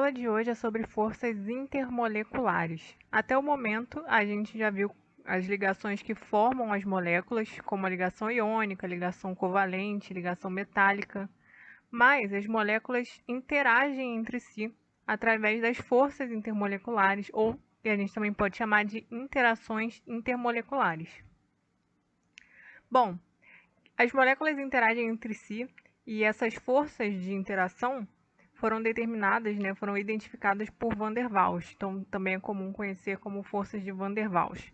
aula de hoje é sobre forças intermoleculares. Até o momento, a gente já viu as ligações que formam as moléculas, como a ligação iônica, ligação covalente, ligação metálica. Mas as moléculas interagem entre si através das forças intermoleculares, ou que a gente também pode chamar de interações intermoleculares. Bom, as moléculas interagem entre si e essas forças de interação foram determinadas, foram identificadas por Van der Waals. Então, também é comum conhecer como forças de Van der Waals.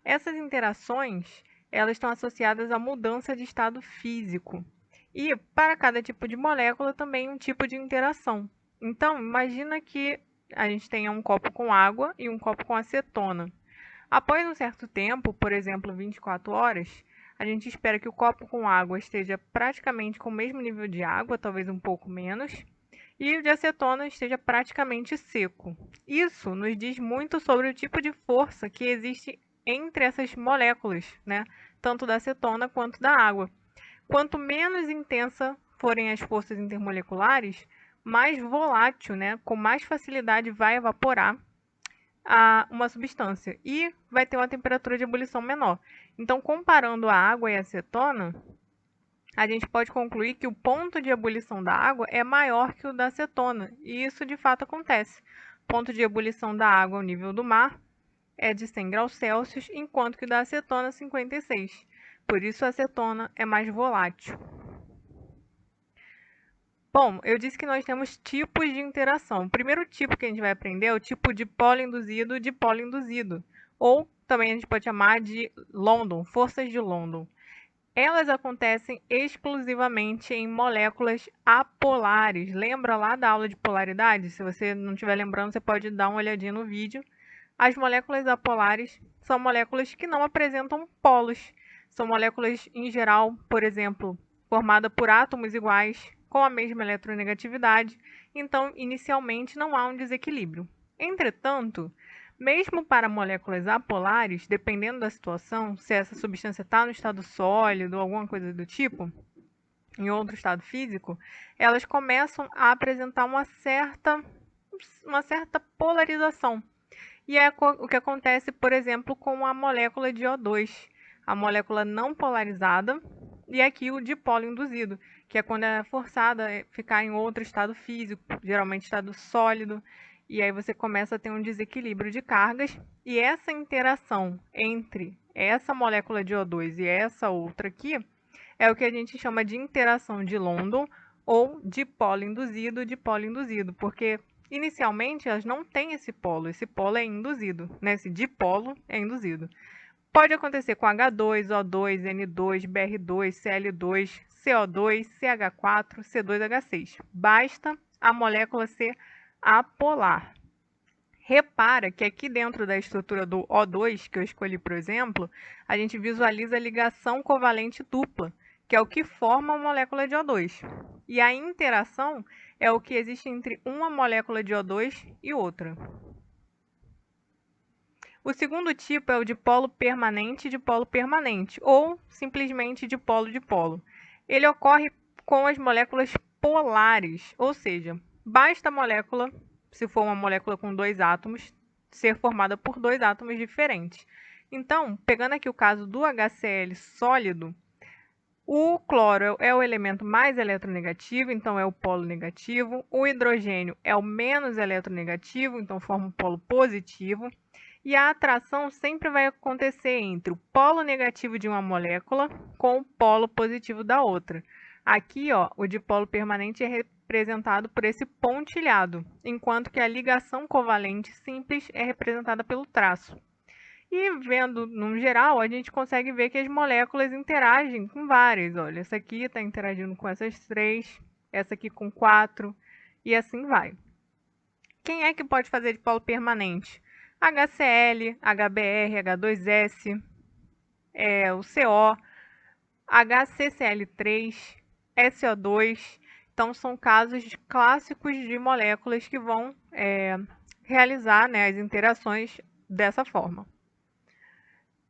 Essas interações, elas estão associadas à mudança de estado físico. E para cada tipo de molécula também um tipo de interação. Então, imagina que a gente tenha um copo com água e um copo com acetona. Após um certo tempo, por exemplo, 24 horas, a gente espera que o copo com água esteja praticamente com o mesmo nível de água, talvez um pouco menos, e o de acetona esteja praticamente seco. Isso nos diz muito sobre o tipo de força que existe entre essas moléculas, tanto da acetona quanto da água. Quanto menos intensa forem as forças intermoleculares, mais volátil, com mais facilidade vai evaporar uma substância e vai ter uma temperatura de ebulição menor. Então, comparando a água e a acetona, a gente pode concluir que o ponto de ebulição da água é maior que o da acetona, e isso de fato acontece. O ponto de ebulição da água ao nível do mar é de 100 graus Celsius, enquanto que o da acetona é 56. Por isso a acetona é mais volátil. Bom, eu disse que nós temos tipos de interação. O primeiro tipo que a gente vai aprender é o tipo de polo induzido, ou também a gente pode chamar de London, forças de London. Elas acontecem exclusivamente em moléculas apolares. Lembra lá da aula de polaridade? Se você não estiver lembrando, você pode dar uma olhadinha no vídeo. As moléculas apolares são moléculas que não apresentam polos. São moléculas, em geral, por exemplo, formadas por átomos iguais, com a mesma eletronegatividade. Então, inicialmente, não há um desequilíbrio. Entretanto, mesmo para moléculas apolares, dependendo da situação, se essa substância está no estado sólido ou alguma coisa do tipo, em outro estado físico, elas começam a apresentar uma certa polarização. E é o que acontece, por exemplo, com a molécula de O2, a molécula não polarizada, e aqui o dipolo induzido, que é quando é forçada a ficar em outro estado físico, geralmente estado sólido, e aí você começa a ter um desequilíbrio de cargas, e essa interação entre essa molécula de O2 e essa outra aqui é o que a gente chama de interação de London ou dipolo induzido, porque inicialmente elas não têm esse polo é induzido, esse dipolo é induzido. Pode acontecer com H2, O2, N2, Br2, Cl2, CO2, CH4, C2H6. Basta a molécula ser apolar. Repara que aqui dentro da estrutura do O2, que eu escolhi, por exemplo, a gente visualiza a ligação covalente dupla, que é o que forma a molécula de O2. E a interação é o que existe entre uma molécula de O2 e outra. O segundo tipo é o dipolo permanente, ou simplesmente dipolo-dipolo. Ele ocorre com as moléculas polares, ou seja, basta a molécula, se for uma molécula com dois átomos, ser formada por dois átomos diferentes. Então, pegando aqui o caso do HCl sólido, o cloro é o elemento mais eletronegativo, então é o polo negativo. O hidrogênio é o menos eletronegativo, então forma um polo positivo. E a atração sempre vai acontecer entre o polo negativo de uma molécula com o polo positivo da outra. Aqui, o dipolo permanente é representado por esse pontilhado, enquanto que a ligação covalente simples é representada pelo traço. E vendo no geral, a gente consegue ver que as moléculas interagem com várias. Olha, essa aqui está interagindo com essas 3, essa aqui com 4, e assim vai. Quem é que pode fazer dipolo permanente? HCl, HBr, H2S, o CO, HCCl3, SO2. Então, são casos clássicos de moléculas que vão realizar as interações dessa forma.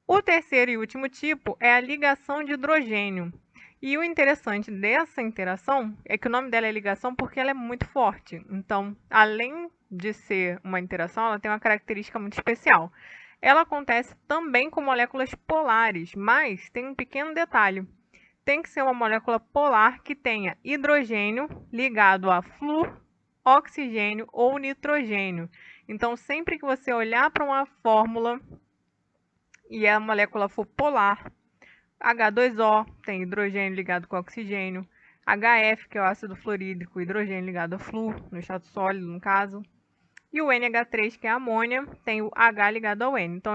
O terceiro e último tipo é a ligação de hidrogênio. E o interessante dessa interação é que o nome dela é ligação porque ela é muito forte. Então, além de ser uma interação, ela tem uma característica muito especial. Ela acontece também com moléculas polares, mas tem um pequeno detalhe. Tem que ser uma molécula polar que tenha hidrogênio ligado a flúor, oxigênio ou nitrogênio. Então, sempre que você olhar para uma fórmula e a molécula for polar, H2O tem hidrogênio ligado com oxigênio, HF, que é o ácido fluorídrico, hidrogênio ligado a flúor, no estado sólido, no caso. E o NH3, que é a amônia, tem o H ligado ao N. Então,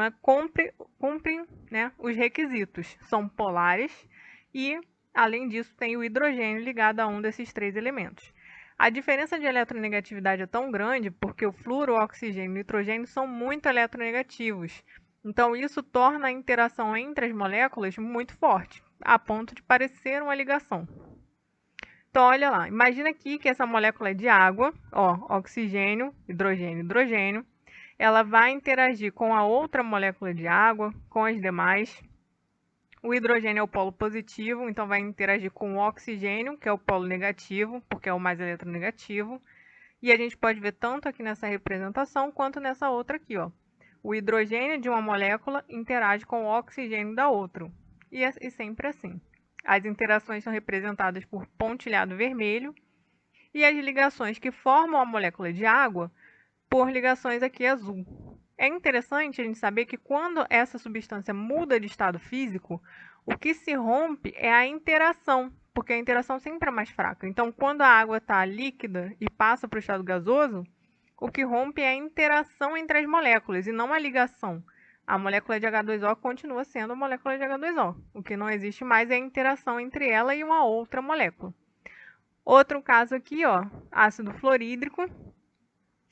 cumprem, né, os requisitos. São polares e, além disso, tem o hidrogênio ligado a um desses três elementos. A diferença de eletronegatividade é tão grande porque o flúor, o oxigênio e o nitrogênio são muito eletronegativos. Então, isso torna a interação entre as moléculas muito forte, a ponto de parecer uma ligação. Então, olha lá, imagina aqui que essa molécula é de água, ó, oxigênio, hidrogênio, hidrogênio. Ela vai interagir com a outra molécula de água, com as demais. O hidrogênio é o polo positivo, então vai interagir com o oxigênio, que é o polo negativo, porque é o mais eletronegativo. E a gente pode ver tanto aqui nessa representação, quanto nessa outra aqui, ó. O hidrogênio de uma molécula interage com o oxigênio da outra. E sempre assim. As interações são representadas por pontilhado vermelho e as ligações que formam a molécula de água por ligações aqui azul. É interessante a gente saber que quando essa substância muda de estado físico, o que se rompe é a interação, porque a interação sempre é mais fraca. Então, quando a água está líquida e passa para o estado gasoso, o que rompe é a interação entre as moléculas e não a ligação. A molécula de H2O continua sendo a molécula de H2O. O que não existe mais é a interação entre ela e uma outra molécula. Outro caso aqui, ó, ácido fluorídrico.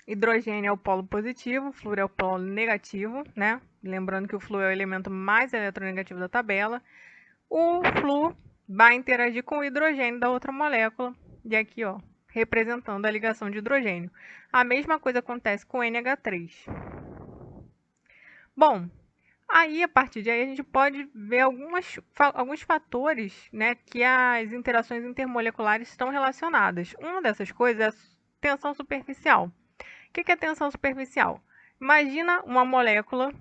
Hidrogênio é o polo positivo, flúor é o polo negativo, né? Lembrando que o flúor é o elemento mais eletronegativo da tabela. O flúor vai interagir com o hidrogênio da outra molécula. E aqui, ó, representando a ligação de hidrogênio. A mesma coisa acontece com o NH3. Bom, aí a partir de aí a gente pode ver alguns fatores, né, que as interações intermoleculares estão relacionadas. Uma dessas coisas é a tensão superficial. O que é tensão superficial? Imagina uma molécula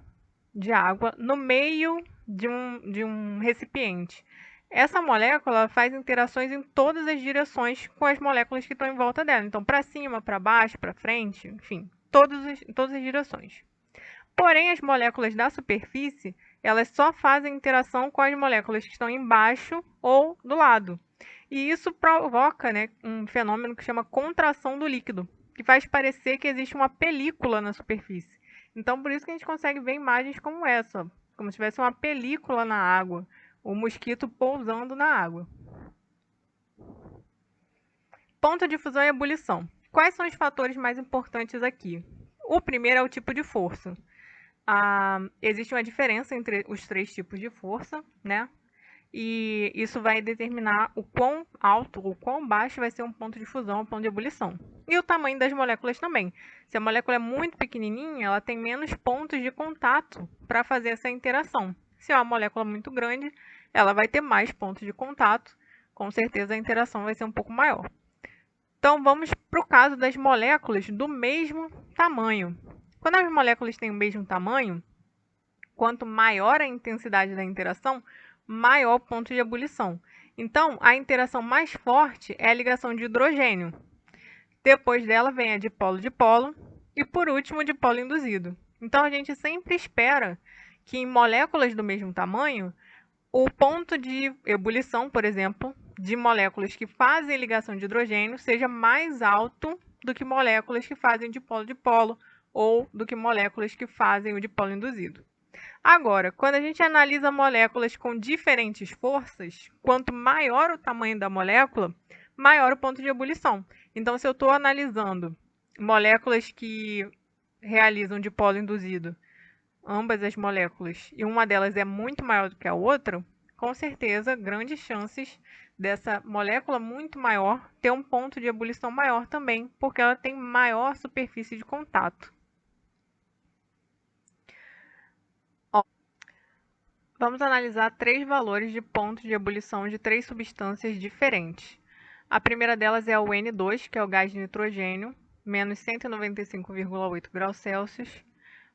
de água no meio de um recipiente. Essa molécula faz interações em todas as direções com as moléculas que estão em volta dela. Então, para cima, para baixo, para frente, enfim, todas as direções. Porém, as moléculas da superfície, elas só fazem interação com as moléculas que estão embaixo ou do lado. E isso provoca, né, um fenômeno que chama contração do líquido, que faz parecer que existe uma película na superfície. Então, por isso que a gente consegue ver imagens como essa, como se tivesse uma película na água, o mosquito pousando na água. Ponto de fusão e ebulição. Quais são os fatores mais importantes aqui? O primeiro é o tipo de força. Existe uma diferença entre os três tipos de força, né? E isso vai determinar o quão alto ou quão baixo vai ser um ponto de fusão ou ponto de ebulição. E o tamanho das moléculas também. Se a molécula é muito pequenininha, ela tem menos pontos de contato para fazer essa interação. Se é uma molécula muito grande, ela vai ter mais pontos de contato. Com certeza a interação vai ser um pouco maior. Então vamos para o caso das moléculas do mesmo tamanho. Quando as moléculas têm o mesmo tamanho, quanto maior a intensidade da interação, maior o ponto de ebulição. Então, a interação mais forte é a ligação de hidrogênio. Depois dela vem a dipolo-dipolo e, por último, o dipolo induzido. Então, a gente sempre espera que em moléculas do mesmo tamanho, o ponto de ebulição, por exemplo, de moléculas que fazem ligação de hidrogênio seja mais alto do que moléculas que fazem dipolo-dipolo ou do que moléculas que fazem o dipolo induzido. Agora, quando a gente analisa moléculas com diferentes forças, quanto maior o tamanho da molécula, maior o ponto de ebulição. Então, se eu estou analisando moléculas que realizam dipolo induzido, ambas as moléculas, e uma delas é muito maior do que a outra, com certeza, grandes chances dessa molécula muito maior ter um ponto de ebulição maior também, porque ela tem maior superfície de contato. Vamos analisar três valores de ponto de ebulição de três substâncias diferentes. A primeira delas é o N2, que é o gás de nitrogênio. menos 195,8 graus Celsius.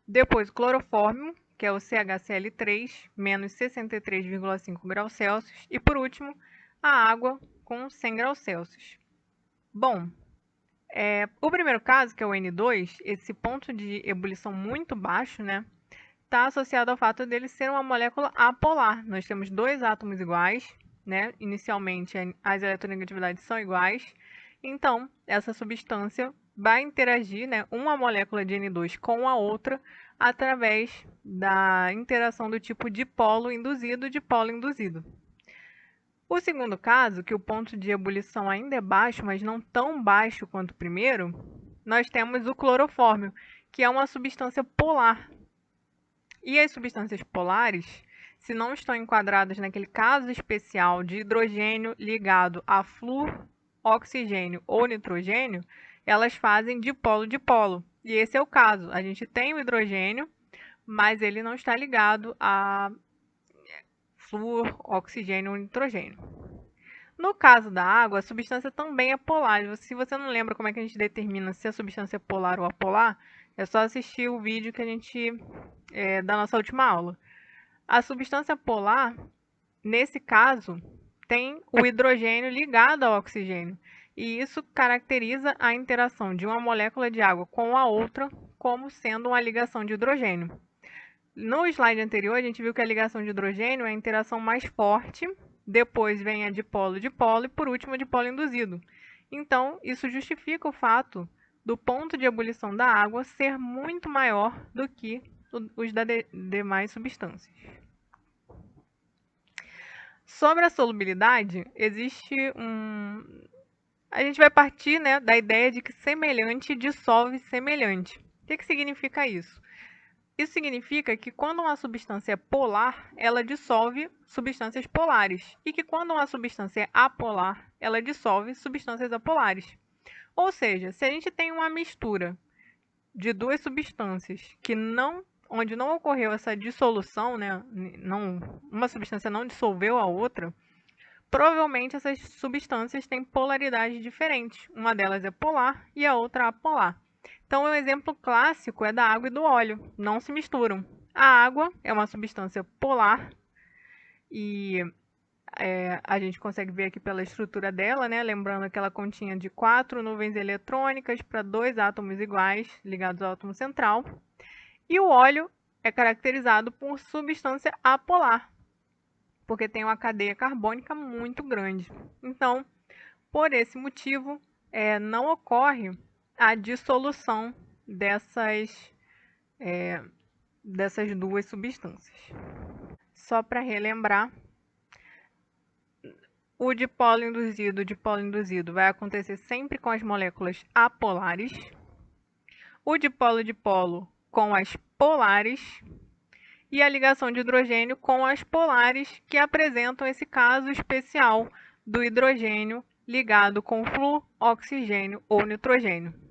Depois o clorofórmio, que é o CHCl3, menos 63,5 graus Celsius. E por último, a água com 100 graus Celsius. Bom, o primeiro caso, que é o N2, esse ponto de ebulição muito baixo, né, está associado ao fato dele ser uma molécula apolar. Nós temos dois átomos iguais, né? Inicialmente as eletronegatividades são iguais, então essa substância vai interagir, né, uma molécula de N2 com a outra através da interação do tipo dipolo induzido. O segundo caso, que o ponto de ebulição ainda é baixo, mas não tão baixo quanto o primeiro, nós temos o clorofórmio, que é uma substância polar. E as substâncias polares, se não estão enquadradas naquele caso especial de hidrogênio ligado a flúor, oxigênio ou nitrogênio, elas fazem dipolo-dipolo. E esse é o caso. A gente tem o hidrogênio, mas ele não está ligado a flúor, oxigênio ou nitrogênio. No caso da água, a substância também é polar. Se você não lembra como é que a gente determina se a substância é polar ou apolar, é só assistir o vídeo que a gente da nossa última aula. A substância polar, nesse caso, tem o hidrogênio ligado ao oxigênio. E isso caracteriza a interação de uma molécula de água com a outra como sendo uma ligação de hidrogênio. No slide anterior, a gente viu que a ligação de hidrogênio é a interação mais forte, depois vem a dipolo-dipolo e, por último, a dipolo induzido. Então, isso justifica o fato do ponto de ebulição da água ser muito maior do que os das demais substâncias. Sobre a solubilidade, existe a gente vai partir, né, da ideia de que semelhante dissolve semelhante. O que significa isso? Isso significa que quando uma substância é polar, ela dissolve substâncias polares. E que quando uma substância é apolar, ela dissolve substâncias apolares. Ou seja, se a gente tem uma mistura de duas substâncias onde não ocorreu essa dissolução, né, uma substância não dissolveu a outra, provavelmente essas substâncias têm polaridades diferentes. Uma delas é polar e a outra apolar. Então, o exemplo clássico é da água e do óleo, não se misturam. A água é uma substância polar e a gente consegue ver aqui pela estrutura dela, né? Lembrando que ela continha de 4 nuvens eletrônicas para 2 átomos iguais ligados ao átomo central. E o óleo é caracterizado por substância apolar, porque tem uma cadeia carbônica muito grande. Então, por esse motivo, não ocorre a dissolução dessas duas substâncias. Só para relembrar, o dipolo induzido vai acontecer sempre com as moléculas apolares, o dipolo-dipolo com as polares e a ligação de hidrogênio com as polares, que apresentam esse caso especial do hidrogênio ligado com flúor, oxigênio ou nitrogênio.